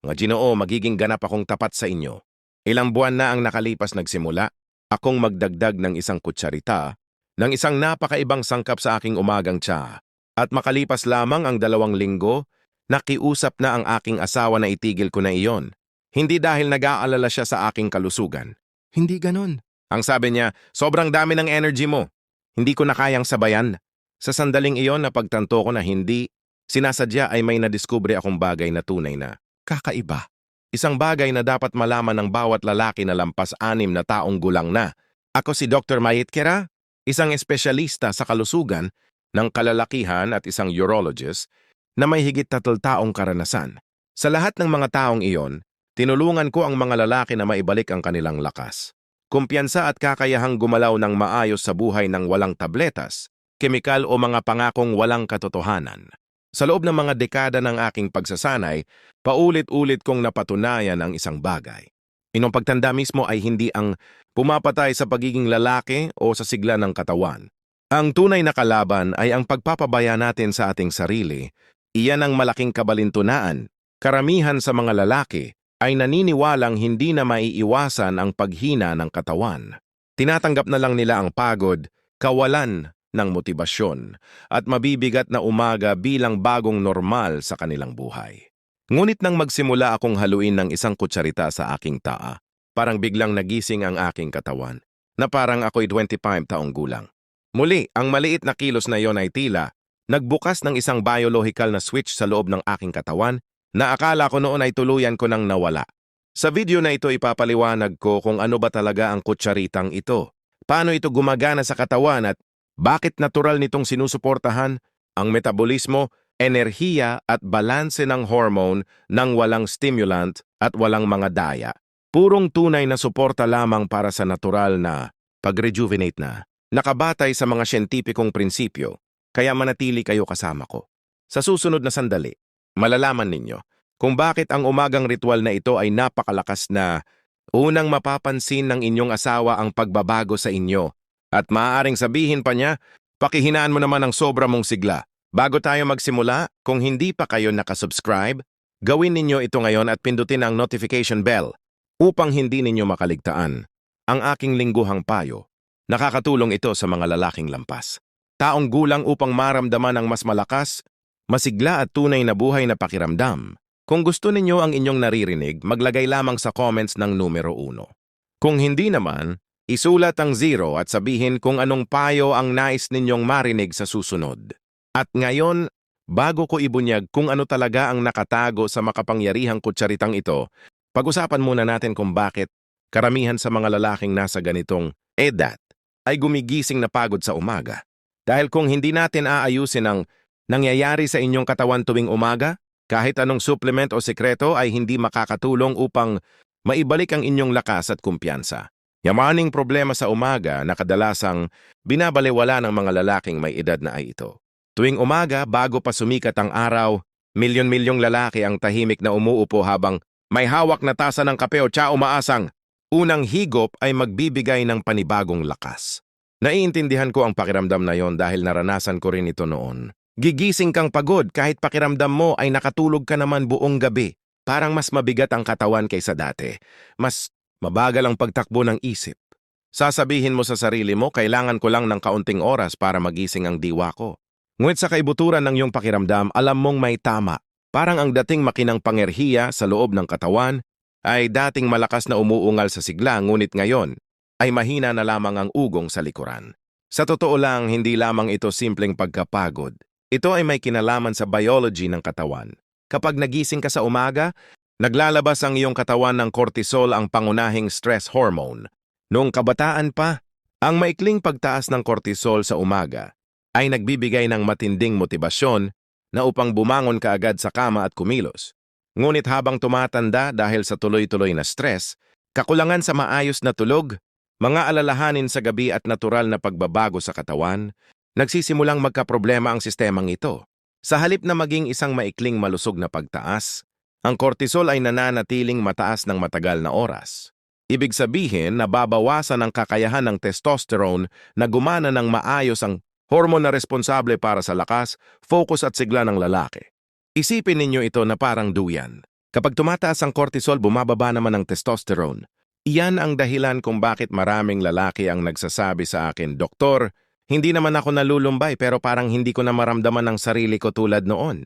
Nga Ginoo, magiging ganap akong tapat sa inyo. Ilang buwan na ang nakalipas nagsimula, akong magdagdag ng isang kutsarita, ng isang napakaibang sangkap sa aking umagang tsa. At makalipas lamang ang 2 linggo, nakiusap na ang aking asawa na itigil ko na iyon. Hindi dahil nag-aalala siya sa aking kalusugan. Hindi ganon. Ang sabi niya, sobrang dami ng energy mo. Hindi ko na kayang sabayan. Sa sandaling iyon napagtanto ko na hindi, sinasadya ay may nadiskubre akong bagay na tunay na kakaiba. Isang bagay na dapat malaman ng bawat lalaki na lampas 6 na taong gulang na. Ako si Dr. Mayit Kera, isang espesyalista sa kalusugan ng kalalakihan at isang urologist na may higit 3 taong karanasan. Sa lahat ng mga taong iyon, tinulungan ko ang mga lalaki na maibalik ang kanilang lakas, kumpiyansa at kakayahang gumalaw ng maayos sa buhay ng walang tabletas, kemikal o mga pangakong walang katotohanan. Sa loob ng mga dekada ng aking pagsasanay, paulit-ulit kong napatunayan ang isang bagay. Inyong pagtanda mismo ay hindi ang pumapatay sa pagiging lalaki o sa sigla ng katawan. Ang tunay na kalaban ay ang pagpapabaya natin sa ating sarili. Iyan ang malaking kabalintunaan. Karamihan sa mga lalaki ay naniniwalang hindi na maiiwasan ang paghina ng katawan. Tinatanggap na lang nila ang pagod, kawalan ng motibasyon, at mabibigat na umaga bilang bagong normal sa kanilang buhay. Ngunit nang magsimula akong haluin ng isang kutsarita sa aking taa, parang biglang nagising ang aking katawan, na parang ako'y 25 taong gulang. Muli, ang maliit na kilos na iyon ay tila nagbukas ng isang biological na switch sa loob ng aking katawan na akala ko noon ay tuluyan ko nang nawala. Sa video na ito ipapaliwanag ko kung ano ba talaga ang kutsaritang ito, paano ito gumagana sa katawan at bakit natural nitong sinusuportahan ang metabolismo, enerhiya at balanse ng hormone nang walang stimulant at walang mga daya. Purong tunay na suporta lamang para sa natural na pag-rejuvenate na. Nakabatay sa mga siyentipikong prinsipyo, kaya manatili kayo kasama ko. Sa susunod na sandali, malalaman ninyo kung bakit ang umagang ritual na ito ay napakalakas na unang mapapansin ng inyong asawa ang pagbabago sa inyo. At maaaring sabihin pa niya, pakihinaan mo naman ang sobra mong sigla. Bago tayo magsimula, kung hindi pa kayo nakasubscribe, gawin ninyo ito ngayon at pindutin ang notification bell upang hindi ninyo makaligtaan ang aking lingguhang payo. Nakakatulong ito sa mga lalaking lampas. Taong gulang upang maramdaman ang mas malakas, masigla at tunay na buhay na pakiramdam. Kung gusto ninyo ang inyong naririnig, maglagay lamang sa comments ng numero 1. Kung hindi naman, isulat ang 0 at sabihin kung anong payo ang nais ninyong marinig sa susunod. At ngayon, bago ko ibunyag kung ano talaga ang nakatago sa makapangyarihang kutsaritang ito, pag-usapan muna natin kung bakit karamihan sa mga lalaking nasa ganitong edad ay gumigising na pagod sa umaga. Dahil kung hindi natin aayusin ang nangyayari sa inyong katawan tuwing umaga, kahit anong supplement o sekreto ay hindi makakatulong upang maibalik ang inyong lakas at kumpiyansa. Yamaning problema sa umaga na kadalasang binabalewala ng mga lalaking may edad na ay ito. Tuwing umaga, bago pa sumikat ang araw, milyon-milyong lalaki ang tahimik na umuupo habang may hawak na tasa ng kape o tsa umaasang. Unang higop ay magbibigay ng panibagong lakas. Naiintindihan ko ang pakiramdam na yon dahil naranasan ko rin ito noon. Gigising kang pagod kahit pakiramdam mo ay nakatulog ka naman buong gabi. Parang mas mabigat ang katawan kaysa dati. Mas mabagal ang pagtakbo ng isip. Sasabihin mo sa sarili mo, kailangan ko lang ng kaunting oras para magising ang diwa ko. Ngunit sa kaibuturan ng iyong pakiramdam, alam mong may tama. Parang ang dating makinang pangerhiya sa loob ng katawan ay dating malakas na umuungal sa sigla, ngunit ngayon ay mahina na lamang ang ugong sa likuran. Sa totoo lang, hindi lamang ito simpleng pagkapagod. Ito ay may kinalaman sa biology ng katawan. Kapag nagising ka sa umaga, naglalabas ang iyong katawan ng cortisol, ang pangunahing stress hormone. Noong kabataan pa, ang maikling pagtaas ng cortisol sa umaga ay nagbibigay ng matinding motibasyon na upang bumangon ka agad sa kama at kumilos. Ngunit habang tumatanda dahil sa tuloy-tuloy na stress, kakulangan sa maayos na tulog, mga alalahanin sa gabi at natural na pagbabago sa katawan, nagsisimulang magkaproblema ang sistemang ito. Sa halip na maging isang maikling malusog na pagtaas, ang cortisol ay nananatiling mataas ng matagal na oras. Ibig sabihin, nababawasan ang kakayahan ng testosterone na gumana ng maayos, ang hormone na responsable para sa lakas, focus at sigla ng lalaki. Isipin ninyo ito na parang duyan. Kapag tumataas ang cortisol, bumababa naman ang testosterone. Iyan ang dahilan kung bakit maraming lalaki ang nagsasabi sa akin, Doktor, hindi naman ako nalulumbay pero parang hindi ko na maramdaman ang sarili ko tulad noon.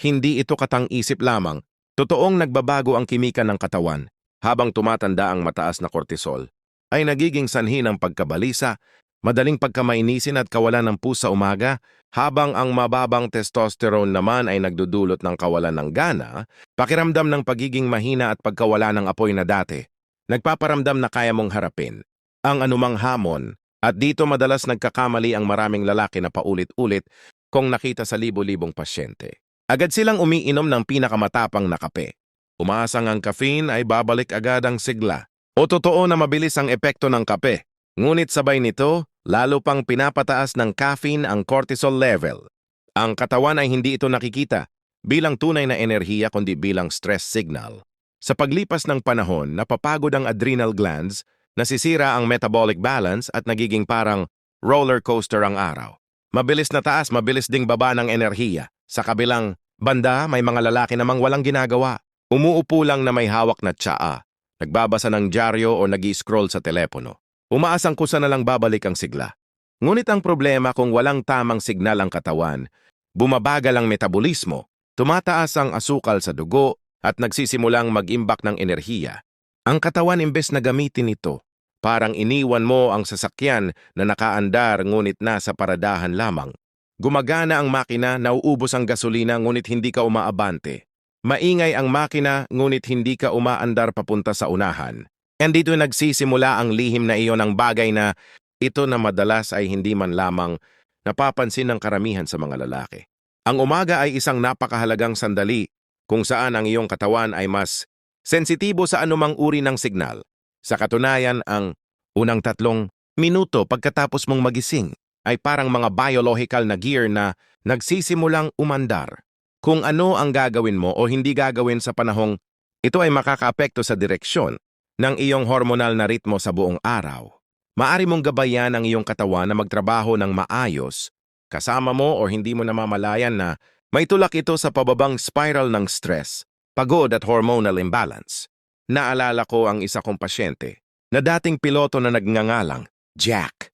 Hindi ito katang-isip lamang. Totoong nagbabago ang kimika ng katawan. Habang tumatanda ang mataas na cortisol, ay nagiging sanhi ng pagkabalisa, madaling pagkamainisin at kawalan ng pusa umaga, habang ang mababang testosterone naman ay nagdudulot ng kawalan ng gana, pakiramdam ng pagiging mahina at pagkawala ng apoy na dati. Nagpaparamdam na kaya mong harapin ang anumang hamon, at dito madalas nagkakamali ang maraming lalaki na paulit-ulit kung nakita sa libo-libong pasyente. Agad silang umiinom ng pinakamatapang na kape. Umaasang ang caffeine ay babalik agad ang sigla. O totoo na mabilis ang epekto ng kape. Ngunit sabay nito, lalo pang pinapataas ng caffeine ang cortisol level. Ang katawan ay hindi ito nakikita bilang tunay na enerhiya kundi bilang stress signal. Sa paglipas ng panahon, napapagod ang adrenal glands, nasisira ang metabolic balance at nagiging parang roller coaster ang araw. Mabilis na taas, mabilis ding baba ng enerhiya. Sa kabilang banda, may mga lalaki namang walang ginagawa. Umuupo lang na may hawak na tsaa, nagbabasa ng dyaryo o nag-i-scroll sa telepono. Umaasang kusa na lang babalik ang sigla. Ngunit ang problema kung walang tamang signal ang katawan, bumabagal ang metabolismo, tumataas ang asukal sa dugo at nagsisimulang mag-imbak ng enerhiya. Ang katawan imbes na gamitin ito, parang iniwan mo ang sasakyan na nakaandar ngunit nasa paradahan lamang. Gumagana ang makina, nauubos ang gasolina ngunit hindi ka umaabante. Maingay ang makina ngunit hindi ka umaandar papunta sa unahan. And dito nagsisimula ang lihim na iyon ng bagay na ito na madalas ay hindi man lamang napapansin ng karamihan sa mga lalaki. Ang umaga ay isang napakahalagang sandali kung saan ang iyong katawan ay mas sensitibo sa anumang uri ng signal. Sa katunayan, ang unang 3 minuto pagkatapos mong magising ay parang mga biological na gear na nagsisimulang umandar. Kung ano ang gagawin mo o hindi gagawin sa panahong ito ay makakaapekto sa direksyon ng iyong hormonal na ritmo sa buong araw. Maari mong gabayan ang iyong katawan na magtrabaho ng maayos, kasama mo o hindi mo namamalayan na may tulak ito sa pababang spiral ng stress, pagod at hormonal imbalance. Naalala ko ang isa kong pasyente na dating piloto na nagngangalang Jack.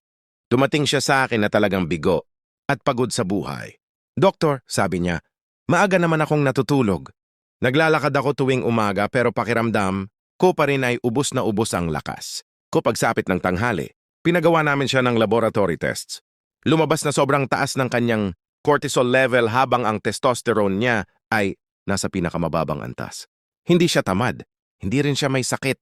Dumating siya sa akin na talagang bigo at pagod sa buhay. Doktor, sabi niya, maaga naman akong natutulog. Naglalakad ako tuwing umaga pero pakiramdam ko pa rin ay ubos na ubos ang lakas. Kapag sapit ng tanghali, pinagawa namin siya ng laboratory tests. Lumabas na sobrang taas ng kanyang cortisol level habang ang testosterone niya ay nasa pinakamababang antas. Hindi siya tamad, hindi rin siya may sakit.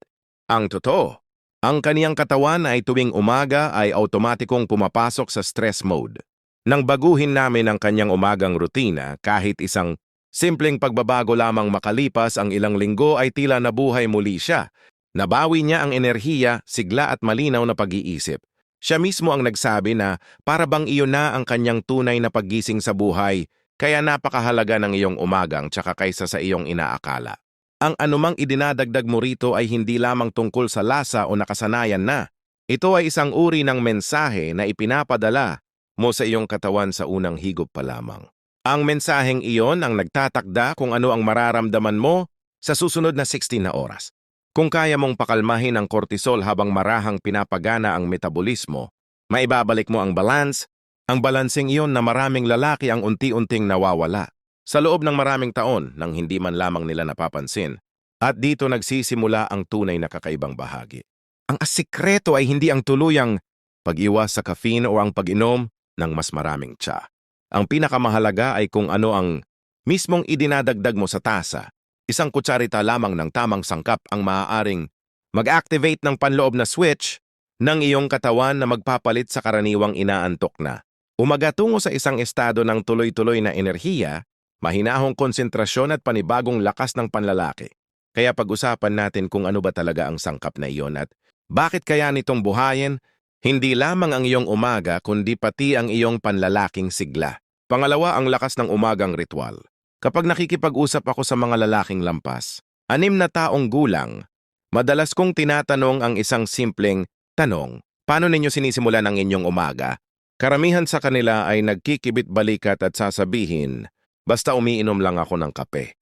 Ang totoo, ang kaniyang katawan ay tuwing umaga ay automatikong pumapasok sa stress mode. Nang baguhin namin ang kanyang umagang rutina, kahit isang simpleng pagbabago lamang makalipas ang ilang linggo ay tila nabuhay muli siya. Nabawi niya ang enerhiya, sigla at malinaw na pag-iisip. Siya mismo ang nagsabi na para bang iyon na ang kanyang tunay na paggising sa buhay, kaya napakahalaga ng iyong umagang tsaka kaysa sa iyong inaakala. Ang anumang idinadagdag mo rito ay hindi lamang tungkol sa lasa o nakasanayan na. Ito ay isang uri ng mensahe na ipinapadala mo sa iyong katawan sa unang higop pa lamang. Ang mensaheng iyon ang nagtatakda kung ano ang mararamdaman mo sa susunod na 16 na oras. Kung kaya mong pakalmahin ang cortisol habang marahang pinapagana ang metabolismo, maibabalik mo ang balance, ang balanseng iyon na maraming lalaki ang unti-unting nawawala sa loob ng maraming taon nang hindi man lamang nila napapansin. At dito nagsisimula ang tunay na kakaibang bahagi. Ang asikreto ay hindi ang tuluyang pag-iwas sa caffeine o ang pag-inom ng mas maraming tsa. Ang pinakamahalaga ay kung ano ang mismong idinadagdag mo sa tasa. Isang kutsarita lamang ng tamang sangkap ang maaaring mag-activate ng panloob na switch ng iyong katawan na magpapalit sa karaniwang inaantok na. Umaga tungo sa isang estado ng tuloy-tuloy na enerhiya, mahinahong konsentrasyon at panibagong lakas ng panlalaki. Kaya pag-usapan natin kung ano ba talaga ang sangkap na iyon at bakit kaya nitong buhayin hindi lamang ang iyong umaga kundi pati ang iyong panlalaking sigla. Pangalawa, ang lakas ng umagang ritual. Kapag nakikipag-usap ako sa mga lalaking lampas, 6 na taong gulang, madalas kong tinatanong ang isang simpleng tanong, paano ninyo sinisimulan ang inyong umaga? Karamihan sa kanila ay nagkikibit balikat at sasabihin, basta umiinom lang ako ng kape.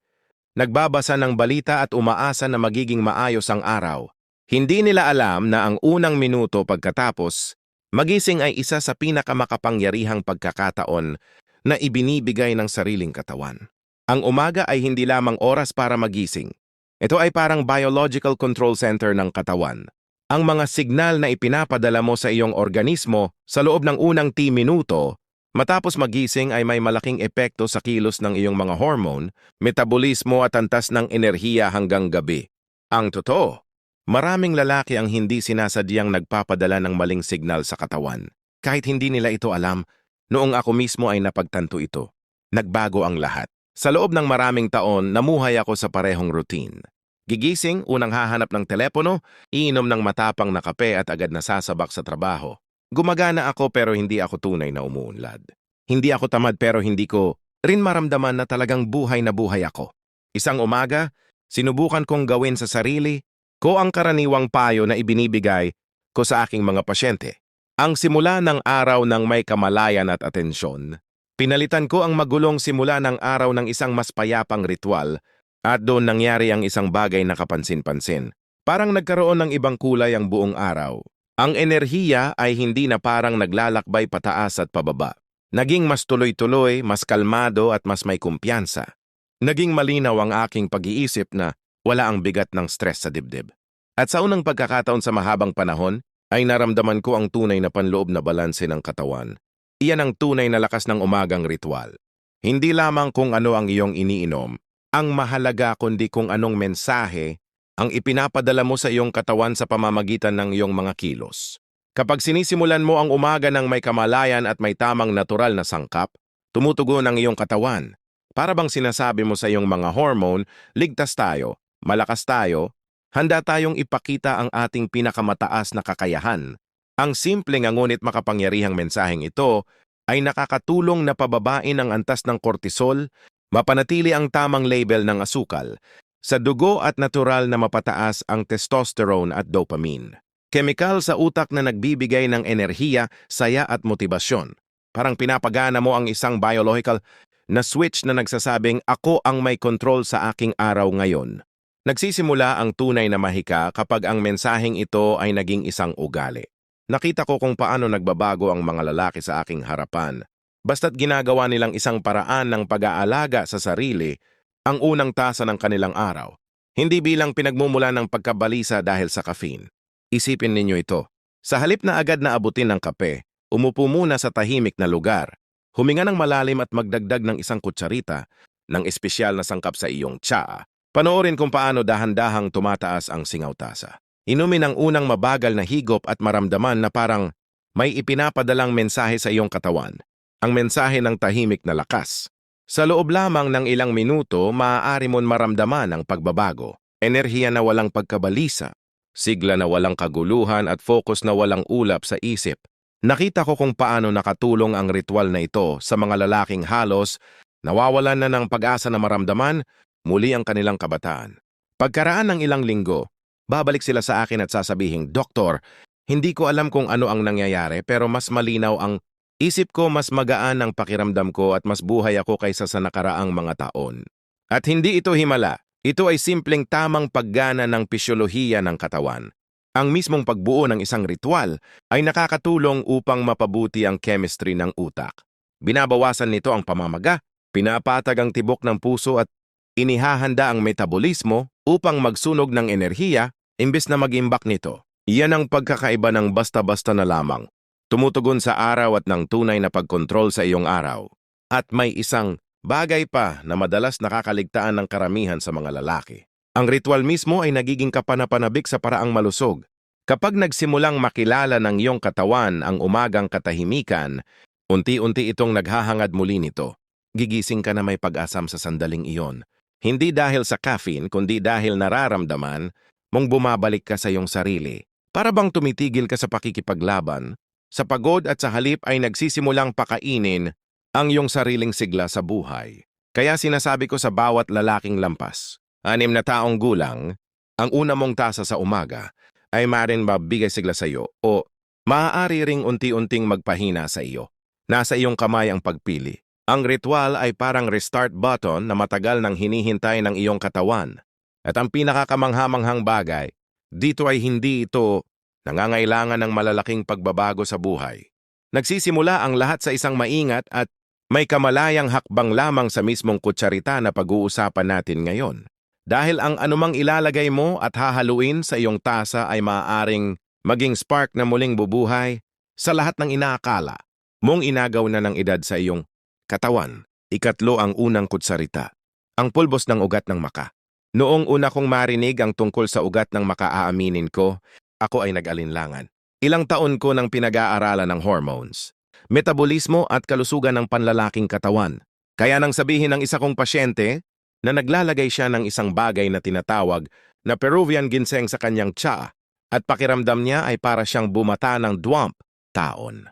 nagbabasa ng balita at umaasa na magiging maayos ang araw. Hindi nila alam na ang unang minuto pagkatapos, magising ay isa sa pinakamakapangyarihang pagkakataon na ibinibigay ng sariling katawan. Ang umaga ay hindi lamang oras para magising. Ito ay parang biological control center ng katawan. Ang mga signal na ipinapadala mo sa iyong organismo sa loob ng unang minuto, matapos magising ay may malaking epekto sa kilos ng iyong mga hormone, metabolismo at antas ng enerhiya hanggang gabi. Ang totoo, maraming lalaki ang hindi sinasadyang nagpapadala ng maling signal sa katawan. Kahit hindi nila ito alam, noong ako mismo ay napagtanto ito. Nagbago ang lahat. Sa loob ng maraming taon, namuhay ako sa parehong routine. Gigising, unang hahanap ng telepono, iinom ng matapang na kape at agad nasasabak sa trabaho. Gumagana ako pero hindi ako tunay na umuunlad. Hindi ako tamad pero hindi ko rin maramdaman na talagang buhay na buhay ako. Isang umaga, sinubukan kong gawin sa sarili ko ang karaniwang payo na ibinibigay ko sa aking mga pasyente. Ang simula ng araw ng may kamalayan at atensyon. Pinalitan ko ang magulong simula ng araw ng isang mas payapang ritual at doon nangyari ang isang bagay na kapansin-pansin. Parang nagkaroon ng ibang kulay ang buong araw. Ang enerhiya ay hindi na parang naglalakbay pataas at pababa. Naging mas tuloy-tuloy, mas kalmado at mas may kumpiyansa. Naging malinaw ang aking pag-iisip na wala ang bigat ng stress sa dibdib. At sa unang pagkakataon sa mahabang panahon, ay naramdaman ko ang tunay na panloob na balanse ng katawan. Iyan ang tunay na lakas ng umagang ritual. Hindi lamang kung ano ang iyong iniinom, ang mahalaga kundi kung anong mensahe ang ipinapadala mo sa iyong katawan sa pamamagitan ng iyong mga kilos. Kapag sinisimulan mo ang umaga ng may kamalayan at may tamang natural na sangkap, tumutugon ang iyong katawan. Para bang sinasabi mo sa iyong mga hormone, ligtas tayo, malakas tayo, handa tayong ipakita ang ating pinakamataas na kakayahan. Ang simpleng ngunit makapangyarihang mensaheng ito ay nakakatulong na pababain ang antas ng cortisol, mapanatili ang tamang level ng asukal, sa dugo at natural na mapataas ang testosterone at dopamine. Kemikal sa utak na nagbibigay ng enerhiya, saya at motibasyon. Parang pinapagana mo ang isang biological na switch na nagsasabing ako ang may control sa aking araw ngayon. Nagsisimula ang tunay na mahika kapag ang mensaheng ito ay naging isang ugali. Nakita ko kung paano nagbabago ang mga lalaki sa aking harapan. Basta't ginagawa nilang isang paraan ng pag-aalaga sa sarili, ang unang tasa ng kanilang araw. Hindi bilang pinagmumula ng pagkabalisa dahil sa caffeine. Isipin ninyo ito. Sa halip na agad na abutin ng kape, umupo muna sa tahimik na lugar. Huminga ng malalim at magdagdag ng isang kutsarita ng espesyal na sangkap sa iyong tsaa. Panoorin kung paano dahan-dahang tumataas ang singaw tasa. Inumin ang unang mabagal na higop at maramdaman na parang may ipinapadalang mensahe sa iyong katawan. Ang mensahe ng tahimik na lakas. Sa loob lamang ng ilang minuto, maaari mon maramdaman ang pagbabago. Enerhiya na walang pagkabalisa, sigla na walang kaguluhan at focus na walang ulap sa isip. Nakita ko kung paano nakatulong ang ritual na ito sa mga lalaking halos nawawalan na ng pag-asa na maramdaman muli ang kanilang kabataan. Pagkaraan ng ilang linggo, babalik sila sa akin at sasabihing, "Doktor, hindi ko alam kung ano ang nangyayari pero mas malinaw ang isip ko, mas magaan ang pakiramdam ko at mas buhay ako kaysa sa nakaraang mga taon." At hindi ito himala. Ito ay simpleng tamang paggana ng pisyolohiya ng katawan. Ang mismong pagbuo ng isang ritual ay nakakatulong upang mapabuti ang chemistry ng utak. Binabawasan nito ang pamamaga, pinapatag ang tibok ng puso at inihahanda ang metabolismo upang magsunog ng enerhiya imbes na mag-imbak nito. Iyan ang pagkakaiba ng basta-basta na lamang. Tumutugon sa araw at ng tunay na pagkontrol sa iyong araw. At may isang bagay pa na madalas nakakaligtaan ng karamihan sa mga lalaki. Ang ritual mismo ay nagiging kapanapanabik sa paraang malusog. Kapag nagsimulang makilala ng iyong katawan ang umagang katahimikan, unti-unti itong naghahangad muli nito. Gigising ka na may pag-asam sa sandaling iyon. Hindi dahil sa caffeine, kundi dahil nararamdaman mong bumabalik ka sa iyong sarili. Para bang tumitigil ka sa pakikipaglaban, sa pagod at sa halip ay nagsisimulang pakainin ang iyong sariling sigla sa buhay. Kaya sinasabi ko sa bawat lalaking lampas, 6 na taong gulang, ang una mong tasa sa umaga ay maaaring mabigay sigla sa iyo o maaari ring unti-unting magpahina sa iyo. Nasa iyong kamay ang pagpili. Ang ritual ay parang restart button na matagal nang hinihintay ng iyong katawan. At ang pinakakamanghamanghang bagay, dito ay hindi ito nangangailangan ng malalaking pagbabago sa buhay. Nagsisimula ang lahat sa isang maingat at may kamalayang hakbang lamang sa mismong kutsarita na pag-uusapan natin ngayon. Dahil ang anumang ilalagay mo at hahaluin sa iyong tasa ay maaaring maging spark na muling bubuhay sa lahat ng inaakala mong inagaw na ng edad sa iyong katawan. Ikatlo ang unang kutsarita, ang pulbos ng ugat ng maka. Noong una kong marinig ang tungkol sa ugat ng maka, aaminin ko, ako ay nag-alinlangan. Ilang taon ko nang pinag-aaralan ng hormones, metabolismo at kalusugan ng panlalaking katawan. Kaya nang sabihin ng isa kong pasyente na naglalagay siya ng isang bagay na tinatawag na Peruvian ginseng sa kanyang tsaa at pakiramdam niya ay para siyang bumata ng 20 taon.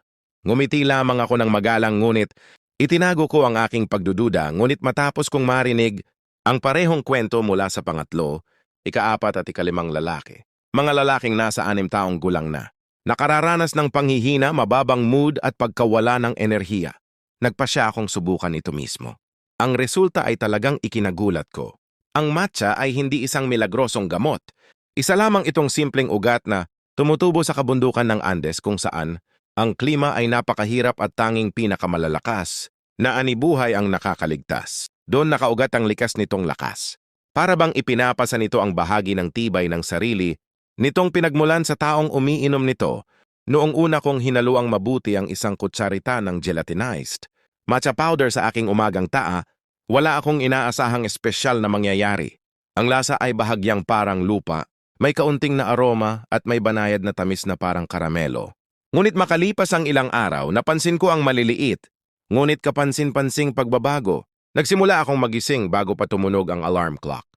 Ngumiti lamang ako ng magalang ngunit itinago ko ang aking pagdududa, ngunit matapos kong marinig ang parehong kwento mula sa pangatlo, ika-4 at ika-5 lalaki. Mga lalaking nasa 6 taong gulang na. Nakararanas ng panghihina, mababang mood at pagkawala ng enerhiya. Nagpasya akong subukan ito mismo. Ang resulta ay talagang ikinagulat ko. Ang matcha ay hindi isang milagrosong gamot. Isa lamang itong simpleng ugat na tumutubo sa kabundukan ng Andes kung saan ang klima ay napakahirap at tanging pinakamalalakas na anibuhay ang nakakaligtas. Doon nakaugat ang likas nitong lakas. Para bang ipinapasa nito ang bahagi ng tibay ng sarili nitong pinagmulan sa taong umiinom nito. Noong una kong hinaluang mabuti ang isang kutsarita ng gelatinized matcha powder sa aking umagang taa, wala akong inaasahang espesyal na mangyayari. Ang lasa ay bahagyang parang lupa, may kaunting na aroma at may banayad na tamis na parang karamelo. Ngunit makalipas ang ilang araw, napansin ko ang maliliit, ngunit kapansin-pansing pagbabago. Nagsimula akong magising bago pa tumunog ang alarm clock.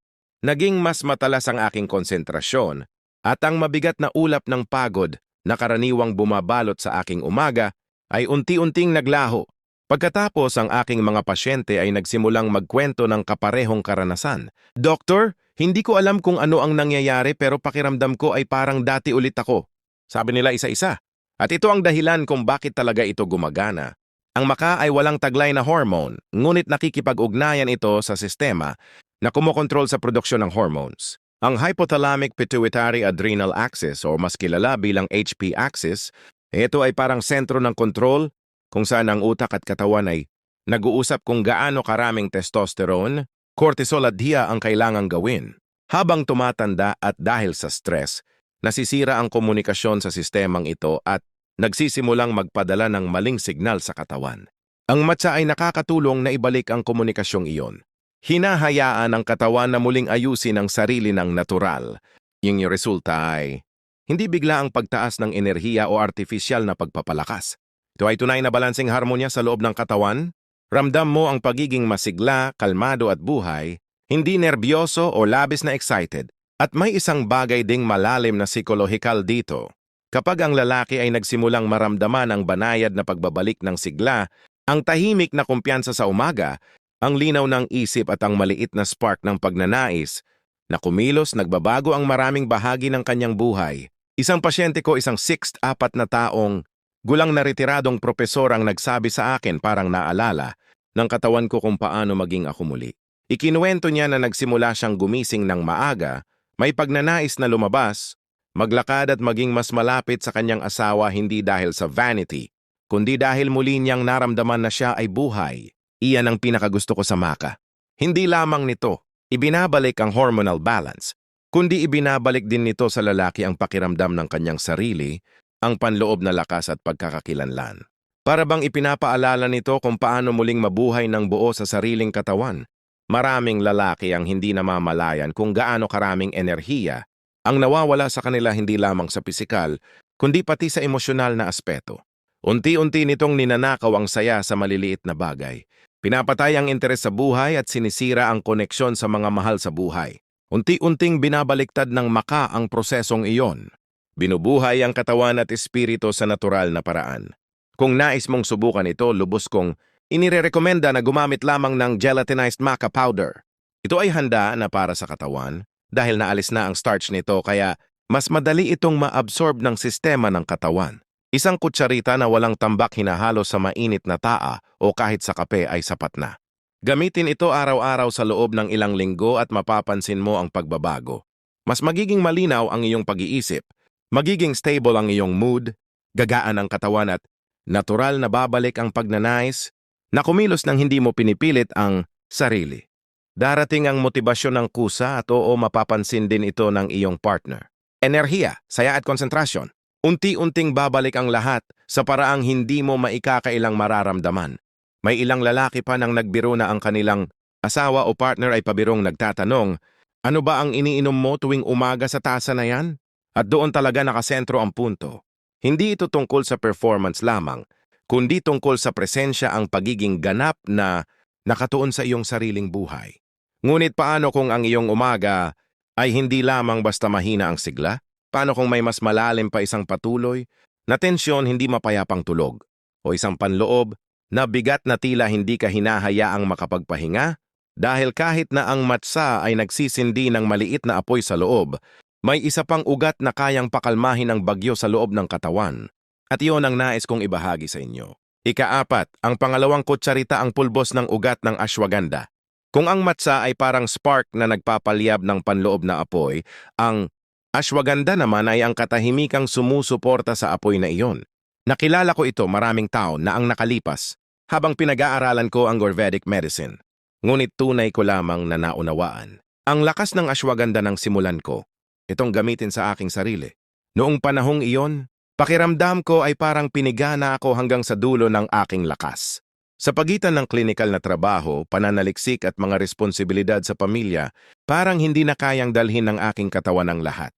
Naging mas matalas ang aking konsentrasyon at ang mabigat na ulap ng pagod na karaniwang bumabalot sa aking umaga ay unti-unting naglaho. Pagkatapos, ang aking mga pasyente ay nagsimulang magkwento ng kaparehong karanasan. "Doktor, hindi ko alam kung ano ang nangyayari pero pakiramdam ko ay parang dati ulit ako." Sabi nila isa-isa. At ito ang dahilan kung bakit talaga ito gumagana. Ang maka ay walang taglay na hormone, ngunit nakikipag-ugnayan ito sa sistema na kumokontrol sa produksyon ng hormones. Ang hypothalamic pituitary adrenal axis o mas kilala bilang HP axis, ito ay parang sentro ng kontrol kung saan ang utak at katawan ay nag-uusap kung gaano karaming testosterone, cortisol at DHEA ang kailangang gawin. Habang tumatanda at dahil sa stress, nasisira ang komunikasyon sa sistemang ito at nagsisimulang magpadala ng maling signal sa katawan. Ang matcha ay nakakatulong na ibalik ang komunikasyong iyon. Hinahayaan ang katawan na muling ayusin ang sarili ng natural. Yung resulta ay hindi bigla ang pagtaas ng enerhiya o artificial na pagpapalakas. Ito ay tunay na balanseng harmonya sa loob ng katawan. Ramdam mo ang pagiging masigla, kalmado at buhay, hindi nerbyoso o labis na excited. At may isang bagay ding malalim na psikolohikal dito. Kapag ang lalaki ay nagsimulang maramdaman ang banayad na pagbabalik ng sigla, ang tahimik na kumpiyansa sa umaga, ang linaw ng isip at ang maliit na spark ng pagnanais, na kumilos, nagbabago ang maraming bahagi ng kanyang buhay. Isang pasyente ko, isang 6'4" na taong gulang na retiradong propesor ang nagsabi sa akin parang naalala ng katawan ko kung paano maging ako muli. Ikinuwento niya na nagsimula siyang gumising ng maaga, may pagnanais na lumabas, maglakad at maging mas malapit sa kanyang asawa hindi dahil sa vanity, kundi dahil muli niyang naramdaman na siya ay buhay. Iyan ang pinakagusto ko sa maka. Hindi lamang nito ibinabalik ang hormonal balance, kundi ibinabalik din nito sa lalaki ang pakiramdam ng kanyang sarili, ang panloob na lakas at pagkakakilanlan. Para bang ipinapaalala nito kung paano muling mabuhay ng buo sa sariling katawan. Maraming lalaki ang hindi namamalayan kung gaano karaming enerhiya ang nawawala sa kanila hindi lamang sa pisikal, kundi pati sa emosyonal na aspeto. Unti-unti nitong ninanakaw ang saya sa maliliit na bagay. Pinapatay ang interes sa buhay at sinisira ang koneksyon sa mga mahal sa buhay. Unti-unting binabaliktad ng maka ang prosesong iyon. Binubuhay ang katawan at espiritu sa natural na paraan. Kung nais mong subukan ito, lubos kong inirerekomenda na gumamit lamang ng gelatinized maca powder. Ito ay handa na para sa katawan dahil naalis na ang starch nito kaya mas madali itong ma-absorb ng sistema ng katawan. Isang kutsarita na walang tambak hinahalo sa mainit na taa o kahit sa kape ay sapat na. Gamitin ito araw-araw sa loob ng ilang linggo at mapapansin mo ang pagbabago. Mas magiging malinaw ang iyong pag-iisip, magiging stable ang iyong mood, gagaan ang katawan at natural na babalik ang pagnanais na kumilos nang hindi mo pinipilit ang sarili. Darating ang motibasyon ng kusa at oo mapapansin din ito ng iyong partner. Enerhiya, saya at konsentrasyon. Unti-unting babalik ang lahat sa paraang hindi mo maikakailang mararamdaman. May ilang lalaki pa nang nagbiro na ang kanilang asawa o partner ay pabirong nagtatanong, ano ba ang iniinom mo tuwing umaga sa tasa na yan? At doon talaga nakasentro ang punto. Hindi ito tungkol sa performance lamang, kundi tungkol sa presensya ang pagiging ganap na nakatuon sa iyong sariling buhay. Ngunit paano kung ang iyong umaga ay hindi lamang basta mahina ang sigla? Paano kung may mas malalim pa isang patuloy na tensyon hindi mapayapang tulog? O isang panloob na bigat na tila hindi ka hinahayaang makapagpahinga? Dahil kahit na ang matsa ay nagsisindi ng maliit na apoy sa loob, may isa pang ugat na kayang pakalmahin ng bagyo sa loob ng katawan. At iyon ang nais kong ibahagi sa inyo. Ika-4, ang pangalawang kutsarita ang pulbos ng ugat ng ashwagandha. Kung ang matsa ay parang spark na nagpapalyab ng panloob na apoy, ang ashwagandha naman ay ang katahimikang sumusuporta sa apoy na iyon. Nakilala ko ito maraming taon na ang nakalipas habang pinag-aaralan ko ang Ayurvedic medicine. Ngunit tunay ko lamang na naunawaan. Ang lakas ng ashwagandha ng simulan ko, itong gamitin sa aking sarili. Noong panahong iyon, pakiramdam ko ay parang pinigana ako hanggang sa dulo ng aking lakas. Sa pagitan ng klinikal na trabaho, pananaliksik at mga responsibilidad sa pamilya, parang hindi na kayang dalhin ng aking katawan ang lahat.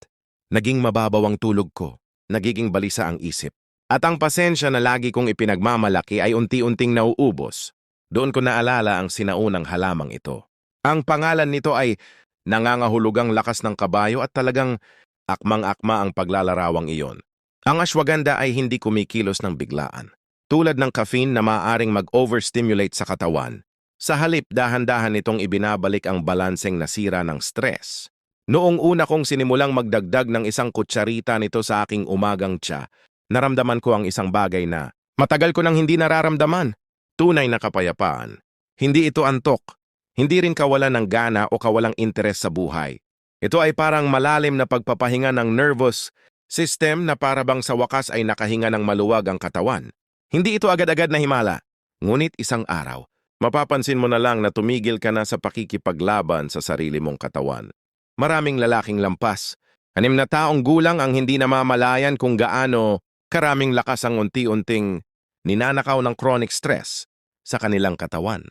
Naging mababaw ang tulog ko, nagiging balisa ang isip. At ang pasensya na lagi kong ipinagmamalaki ay unti-unting nauubos. Doon ko naalala ang sinaunang halamang ito. Ang pangalan nito ay nangangahulugang lakas ng kabayo at talagang akmang-akma ang paglalarawang iyon. Ang ashwagandha ay hindi kumikilos ng biglaan. Tulad ng caffeine na maaaring mag-overstimulate sa katawan, sa halip dahan-dahan itong ibinabalik ang balanseng nasira ng stress. Noong una kong sinimulang magdagdag ng isang kutsarita nito sa aking umagang tsa, naramdaman ko ang isang bagay na matagal ko nang hindi nararamdaman. Tunay na kapayapaan. Hindi ito antok. Hindi rin kawalan ng gana o kawalang interes sa buhay. Ito ay parang malalim na pagpapahinga ng nervous system na parabang sa wakas ay nakahinga ng maluwag ang katawan. Hindi ito agad-agad na himala. Ngunit isang araw, mapapansin mo na lang na tumigil ka na sa pakikipaglaban sa sarili mong katawan. Maraming lalaking lampas. 6 na taong gulang ang hindi namamalayan kung gaano karaming lakas ang unti-unting ninanakaw ng chronic stress sa kanilang katawan.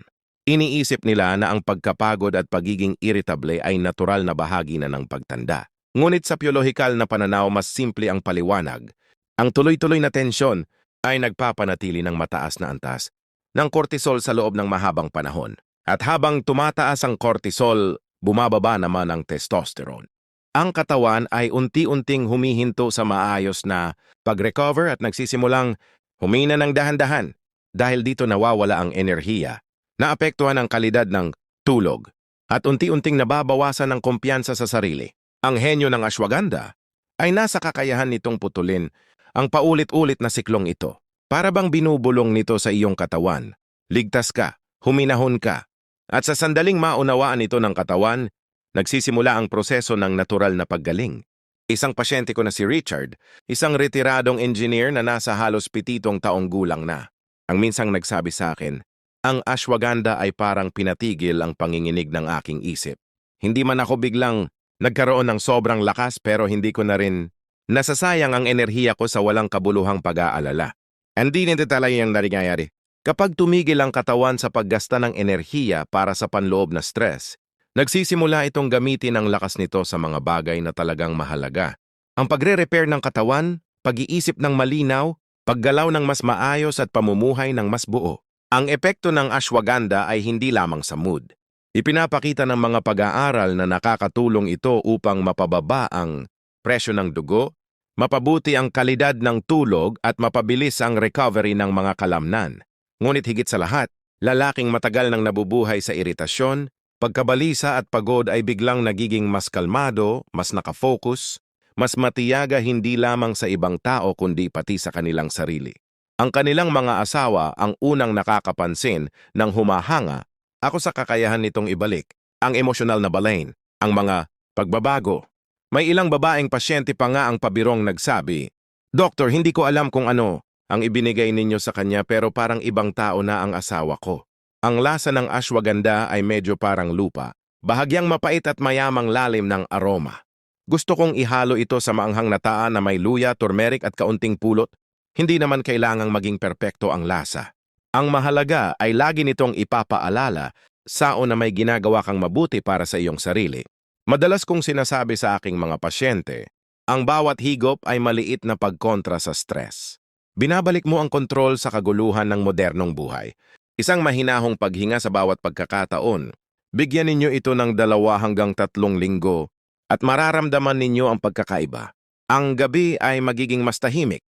Iniisip nila na ang pagkapagod at pagiging irritable ay natural na bahagi na ng pagtanda. Ngunit sa piolohikal na pananaw mas simple ang paliwanag. Ang tuloy-tuloy na tensyon ay nagpapanatili ng mataas na antas ng cortisol sa loob ng mahabang panahon. At habang tumataas ang cortisol, bumababa naman ang testosterone. Ang katawan ay unti-unting humihinto sa maayos na pag-recover at nagsisimulang humina ng dahan-dahan dahil dito nawawala ang enerhiya, naapektuhan ang kalidad ng tulog, at unti-unting nababawasan ang kumpiyansa sa sarili. Ang henyo ng ashwagandha ay nasa kakayahan nitong putulin ang paulit-ulit na siklong ito. Para bang binubulong nito sa iyong katawan, ligtas ka, huminahon ka, at sa sandaling maunawaan ito ng katawan, nagsisimula ang proseso ng natural na paggaling. Isang pasyente ko na si Richard, isang retiradong engineer na nasa halos 70 taong gulang na. Ang minsang nagsabi sa akin, ang ashwagandha ay parang pinatigil ang panginginig ng aking isip. Hindi man ako biglang nagkaroon ng sobrang lakas pero hindi ko na rin nasasayang ang enerhiya ko sa walang kabuluhang pag-aalala. Hindi nito talaga yung nangyayari. Kapag tumigil ang katawan sa paggasta ng enerhiya para sa panloob na stress, nagsisimula itong gamitin ang lakas nito sa mga bagay na talagang mahalaga. Ang pagre-repair ng katawan, pag-iisip ng malinaw, paggalaw ng mas maayos at pamumuhay ng mas buo. Ang epekto ng ashwagandha ay hindi lamang sa mood. Ipinapakita ng mga pag-aaral na nakakatulong ito upang mapababa ang presyo ng dugo, mapabuti ang kalidad ng tulog at mapabilis ang recovery ng mga kalamnan. Ngunit higit sa lahat, lalaking matagal nang nabubuhay sa iritasyon, pagkabalisa at pagod ay biglang nagiging mas kalmado, mas nakafocus, mas matiyaga hindi lamang sa ibang tao kundi pati sa kanilang sarili. Ang kanilang mga asawa ang unang nakakapansin ng humahanga ako sa kakayahan nitong ibalik ang emosyonal na balain, ang mga pagbabago. May ilang babaeng pasyente pa nga ang pabirong nagsabi, "Doktor, hindi ko alam kung ano ang ibinigay ninyo sa kanya pero parang ibang tao na ang asawa ko. Ang lasa ng ashwagandha ay medyo parang lupa, bahagyang mapait at mayamang lalim ng aroma. Gusto kong ihalo ito sa maanghang na taa na may luya, turmeric at kaunting pulot. Hindi naman kailangang maging perpekto ang lasa. Ang mahalaga ay lagi nitong ipapaalala sao na may ginagawa kang mabuti para sa iyong sarili." Madalas kong sinasabi sa aking mga pasyente, ang bawat higop ay maliit na pagkontra sa stress. Binabalik mo ang kontrol sa kaguluhan ng modernong buhay. Isang mahinahong paghinga sa bawat pagkakataon. Bigyan ninyo ito ng 2 hanggang 3 linggo at mararamdaman ninyo ang pagkakaiba. Ang gabi ay magiging mas tahimik,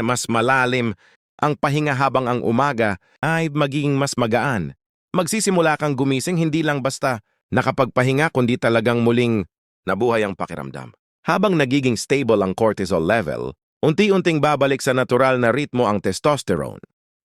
mas malalim. Ang pahinga habang ang umaga ay magiging mas magaan. Magsisimula kang gumising hindi lang basta nakapagpahinga kundi talagang muling nabuhay ang pakiramdam. Habang nagiging stable ang cortisol level, unti-unting babalik sa natural na ritmo ang testosterone.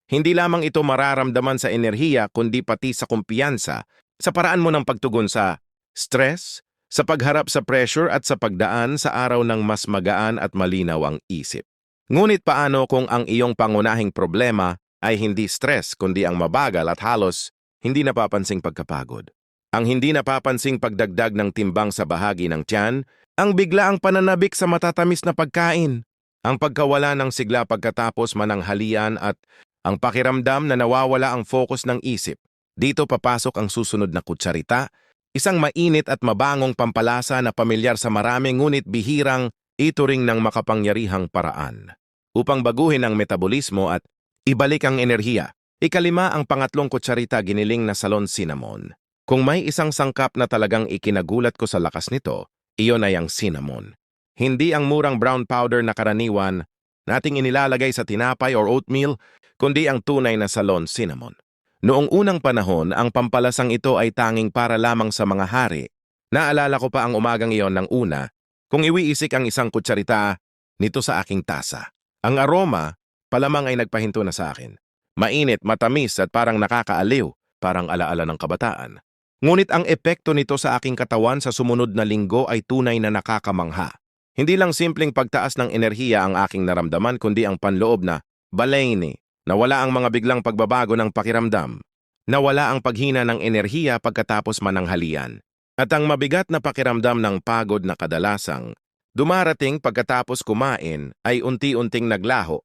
Hindi lamang ito mararamdaman sa enerhiya kundi pati sa kumpiyansa, sa paraan mo ng pagtugon sa stress, sa pagharap sa pressure at sa pagdaan sa araw ng mas magaan at malinaw ang isip. Ngunit paano kung ang iyong pangunahing problema ay hindi stress kundi ang mabagal at halos hindi napapansing pagkapagod? Ang hindi napapansing pagdagdag ng timbang sa bahagi ng tiyan, ang biglaang pananabik sa matatamis na pagkain, ang pagkawala ng sigla pagkatapos mananghalian at ang pakiramdam na nawawala ang focus ng isip. Dito papasok ang susunod na kutsarita, isang mainit at mabangong pampalasa na pamilyar sa marami ngunit bihirang ituring ng makapangyarihang paraan. Upang baguhin ang metabolismo at ibalik ang enerhiya, 5 ang pangatlong kutsarita giniling na salon cinnamon. Kung may isang sangkap na talagang ikinagulat ko sa lakas nito, iyon ay ang cinnamon. Hindi ang murang brown powder na karaniwan nating inilalagay sa tinapay or oatmeal, kundi ang tunay na salon cinnamon. Noong unang panahon, ang pampalasang ito ay tanging para lamang sa mga hari. Naalala ko pa ang umagang iyon ng una, kung iwiisik ang isang kutsarita nito sa aking tasa. Ang aroma, palamang ay nagpahinto na sa akin. Mainit, matamis at parang nakakaaliw, parang alaala ng kabataan. Ngunit ang epekto nito sa aking katawan sa sumunod na linggo ay tunay na nakakamangha. Hindi lang simpleng pagtaas ng enerhiya ang aking naramdaman kundi ang panloob na balaini. Nawala ang mga biglang pagbabago ng pakiramdam. Nawala ang paghina ng enerhiya pagkatapos mananghalian. At ang mabigat na pakiramdam ng pagod na kadalasang dumarating pagkatapos kumain ay unti-unting naglaho